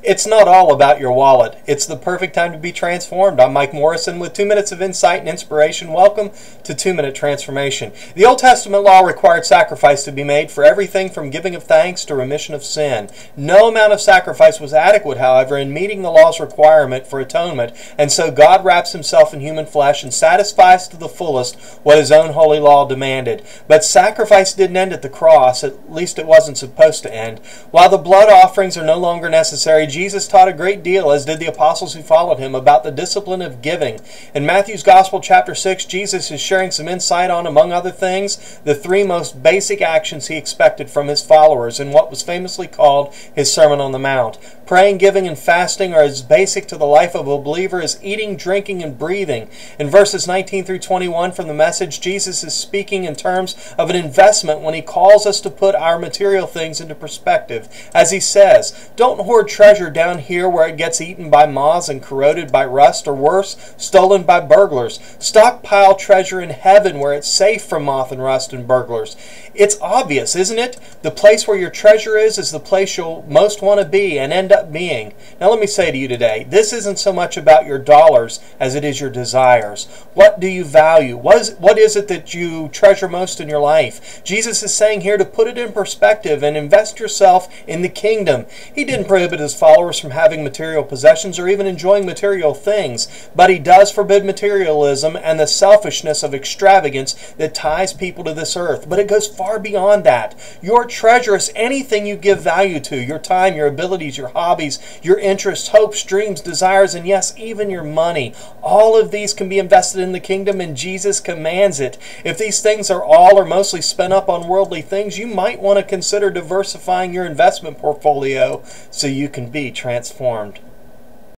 It's not all about your wallet. It's the perfect time to be transformed. I'm Mike Morrison with 2 minutes of insight and inspiration. Welcome to 2 Minute Transformation. The Old Testament law required sacrifice to be made for everything from giving of thanks to remission of sin. No amount of sacrifice was adequate, however, in meeting the law's requirement for atonement, and so God wraps himself in human flesh and satisfies to the fullest what his own holy law demanded. But sacrifice didn't end at the cross, at least it wasn't supposed to end. While the blood offerings are no longer necessary, Jesus taught a great deal, as did the apostles who followed him, about the discipline of giving. In Matthew's Gospel, chapter 6, Jesus is sharing some insight on, among other things, the three most basic actions he expected from his followers in what was famously called his Sermon on the Mount. Praying, giving, and fasting are as basic to the life of a believer as eating, drinking, and breathing. In verses 19 through 21 from the Message, Jesus is speaking in terms of an investment when he calls us to put our material things into perspective. As he says, don't hoard treasure down here where it gets eaten by moths and corroded by rust, or worse, stolen by burglars. Stockpile treasure in heaven where it's safe from moth and rust and burglars. It's obvious, isn't it? The place where your treasure is the place you'll most want to be and end up being. Now let me say to you today, this isn't so much about your dollars as it is your desires. What do you value? What is it that you treasure most in your life? Jesus is saying here to put it in perspective and invest yourself in the kingdom. He didn't prohibit his followers from having material possessions or even enjoying material things, but he does forbid materialism and the selfishness of extravagance that ties people to this earth. But it goes far beyond that. Your treasure is anything you give value to: your time, your abilities, your hobbies, your interests, hopes, dreams, desires, and yes, even your money. All of these can be invested in the kingdom, and Jesus commands it. If these things are all or mostly spent up on worldly things, you might want to consider diversifying your investment portfolio so you can be transformed.